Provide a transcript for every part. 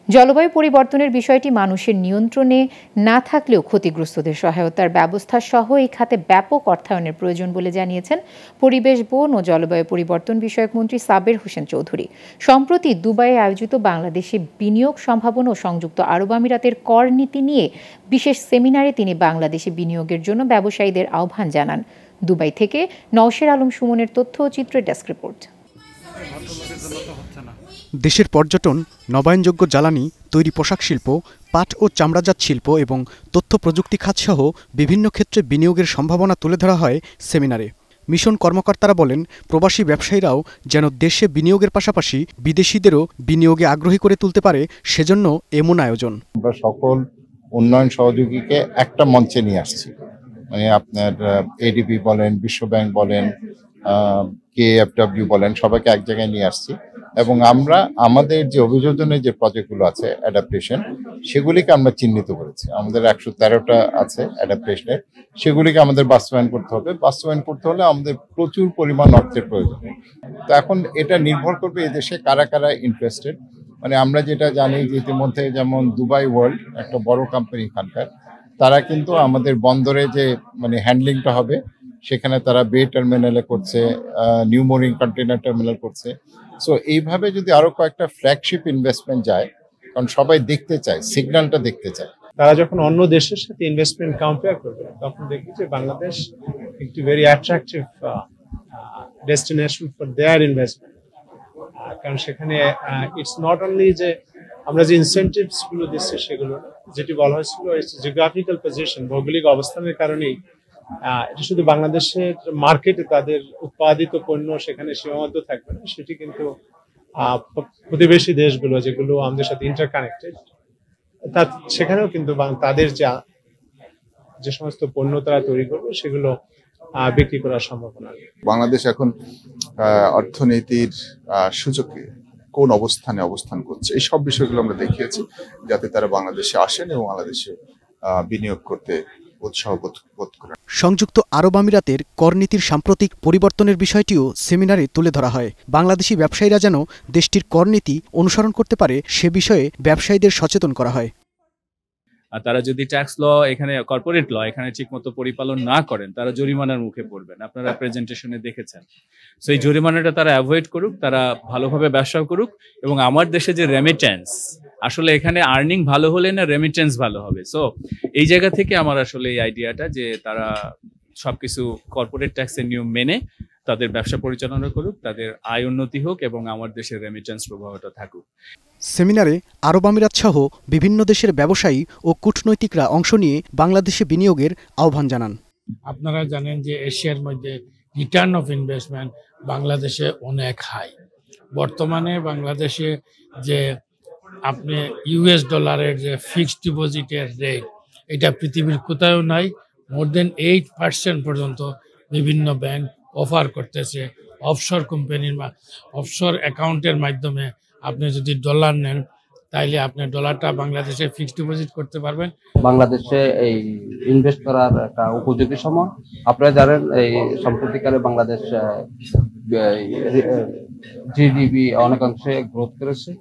জলবায়ু পরিবর্তনের বিষয়টি মানুষের নিয়ন্ত্রণে না থাকলেও ক্ষতিগ্রস্তদের সহায়তার ব্যবস্থা সহ এই খাতে ব্যাপক অর্থায়নের প্রয়োজন বলে জানিয়েছেন পরিবেশ, বন ও জলবায়ু পরিবর্তন বিষয়ক মন্ত্রী সাবের হোসেন চৌধুরী। সম্প্রতি দুবাইয়ে আয়োজিত বাংলাদেশে বিনিয়োগ সম্ভাবনা ও সংযুক্ত আরব আমিরাতের কর নীতি নিয়ে বিশেষ সেমিনারে তিনি বাংলাদেশে বিনিয়োগের জন্য ব্যবসায়ীদের আহ্বান জানান। দুবাই থেকে নওশের আলম সুমনের তথ্য ও চিত্র ডেস্ক রিপোর্ট। দেশের পর্যটন, নবায়নযোগ্য জ্বালানি, তৈরি পোশাক শিল্প, পাট ও চামড়াজাত শিল্প এবং তথ্য প্রযুক্তি খাতসহ বিভিন্ন ক্ষেত্রে বিনিয়োগের সম্ভাবনা তুলে ধরা হয় সেমিনারে। মিশন কর্মকর্তারা বলেন, প্রবাসী ব্যবসায়ীরাও যেন দেশে বিনিয়োগের পাশাপাশি বিদেশিদেরও বিনিয়োগে আগ্রহী করে তুলতে পারে, সেজন্য এমন আয়োজন। আমরা সকল উন্নয়ন সহযোগীকে একটা মঞ্চে নিয়ে আসছি, মানে আপনার এডিবি বলেন, বিশ্বব্যাংক বলেন, KfW বলেন, সবাইকে এক জায়গায় নিয়ে আসছি এবং আমরা আমাদের যে অভিযোজনের যে প্রজেক্টগুলো আছে অ্যাডাপ্টেশন, সেগুলিকে আমরা চিহ্নিত করেছি। আমাদের 113টা আছে অ্যাডাপ্টেশনের, সেগুলিকে আমাদের বাস্তবায়ন করতে হবে। বাস্তবায়ন করতে হলে আমাদের প্রচুর পরিমাণ অর্থের প্রয়োজন। তো এখন এটা নির্ভর করবে এই দেশে কারা কারা ইন্টারেস্টেড। মানে আমরা যেটা জানি যে ইতিমধ্যে যেমন দুবাই ওয়ার্ল্ড একটা বড় কোম্পানি এখানকার, তারা কিন্তু আমাদের বন্দরে যে মানে হ্যান্ডলিংটা হবে সেখানে তারা বে টার্মিনালে করছে, নিউ মোরিং কন্টেনার টার্মিনাল করছে। সো এইভাবে যদি আরো কয়েকটা ফ্ল্যাগশিপ ইনভেস্টমেন্ট যায়, কারণ সবাই দেখতে চায়, সিগন্যালটা দেখতে চায়। তারা যখন অন্য দেশের সাথে ইনভেস্টমেন্ট কম্পেয়ার করবে তখন দেখি যে বাংলাদেশ একটি very attractive destination for their investment. কারণ সেখানে ইটস নট অনলি যে আমরা যে ইনসেন্টিভস গুলো দিচ্ছি সেগুলো, যেটি বলা হয়েছিল জিওগ্রাফিক্যাল পজিশন, ভৌগোলিক অবস্থানের কারণেই এটা শুধু বাংলাদেশের মার্কেটে তাদের উৎপাদিত পণ্য সেখানে সীমাবদ্ধ থাকবে না, সেটি কিন্তু প্রতিবেশী দেশগুলো যেগুলো আমাদের সাথে ইন্টারকানেক্টেড, সেখানেও কিন্তু তাদের যে সমস্ত পণ্য তারা তৈরি করবে সেগুলো বিক্রি করার সম্ভাবনা। বাংলাদেশ এখন অর্থনীতির সূচকে কোন অবস্থানে অবস্থান করছে, এই সব বিষয়গুলো আমরা দেখিয়েছি, যাতে তারা বাংলাদেশে আসেন এবং বাংলাদেশে বিনিয়োগ করতে উৎসাহ বোধ করেন। সংযুক্ত আরব আমিরাতের করনীতির সাম্প্রতিক পরিবর্তনের বিষয়টিও সেমিনারে তুলে ধরা হয়। বাংলাদেশি ব্যবসায়ীরা যেন দেশটির করনীতি অনুসরণ করতে পারে সে বিষয়ে ব্যবসায়ীদের সচেতন করা হয়। তারা যদি ট্যাক্স ল এখানে কর্পোরেট ল এখানে ঠিকমতো পরিপালন না করেন, তারা জরিমানার মুখে পড়বেন। আপনারা প্রেজেন্টেশনে দেখেছেন। সো এই জরিমানাটা তারা অ্যাভয়েড করুক, তারা ভালোভাবে ব্যবসা করুক। এবং আমার দেশে যে রেমিটেন্স, আসলে এখানে আর্নিং ভালো হলে না রেমিটেন্স ভালো হবে। সো এই জায়গা থেকে আমার আসলে এই আইডিয়াটা যে তারা সবকিছু কর্পোরেট ট্যাক্সের নিয়ম মেনে তাদের ব্যবসা পরিচালনা করুক, তাদের আয় উন্নতি হোক এবং আমার দেশের রেমিটেন্স প্রবাহটা থাকুক। সেমিনারে আরব আমিরাত সহ বিভিন্ন দেশের ব্যবসায়ী ও কূটনৈতিকরা অংশ নিয়ে বাংলাদেশে বিনিয়োগের আহ্বান জানান। আপনারা জানেন যে এশিয়ার মধ্যে রিটার্ন অফ ইনভেস্টমেন্ট বাংলাদেশে অনেক হাই। বর্তমানে বাংলাদেশে যে আপনি US ডলারের যে ফিক্সড ডিপোজিটের রেট, এটা পৃথিবীর কোথাও নাই। মোর দেন 8% পর্যন্ত বিভিন্ন ব্যাংক অফার করতেছে। অফশোর কোম্পানির অফশোর অ্যাকাউন্টের মাধ্যমে আপনি যদি ডলার নেন তাইলে আপনি ডলারটা বাংলাদেশে ফিক্সড ডিপোজিট করতে পারবেন। বাংলাদেশে এই ইনভেস্ট করার একটা উপযোগী সময়। আপনারা জানেন এই সম্প্রতিকালে বাংলাদেশ GDP অনেকাংশে গ্রোথ করেছে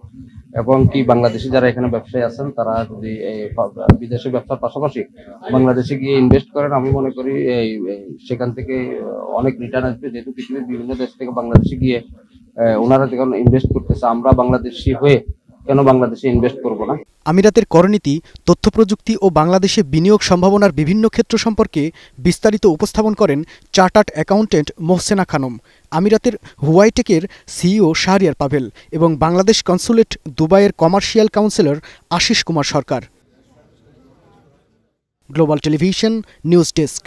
এবং কি বাংলাদেশি যারা এখানে ব্যবসায়ী আছেন তারা যদি বিদেশে ব্যবসার পাশাপাশি বাংলাদেশে গিয়ে ইনভেস্ট করেন, আমি মনে করি সেখান থেকে অনেক রিটার্ন আসবে। যেহেতু পৃথিবীর বিভিন্ন দেশ থেকে বাংলাদেশে গিয়ে ওনারা যখন ইনভেস্ট করতেছে, আমরা বাংলাদেশি হয়ে কেন বাংলাদেশে ইনভেস্ট করব না। আমিরাতের করনীতি, তথ্য প্রযুক্তি ও বাংলাদেশে বিনিয়োগ সম্ভাবনার বিভিন্ন ক্ষেত্র সম্পর্কে বিস্তারিত উপস্থাপন করেন চার্টার্ড অ্যাকাউন্টেন্ট মোহসেনা খানম, আমিরাতের হুয়াইটেকের CEO শাহরিয়ার পাভেল এবং বাংলাদেশ কনসুলেট দুবাইয়ের commercial councillor Ashis Kumar Sarkar. Global television news desk.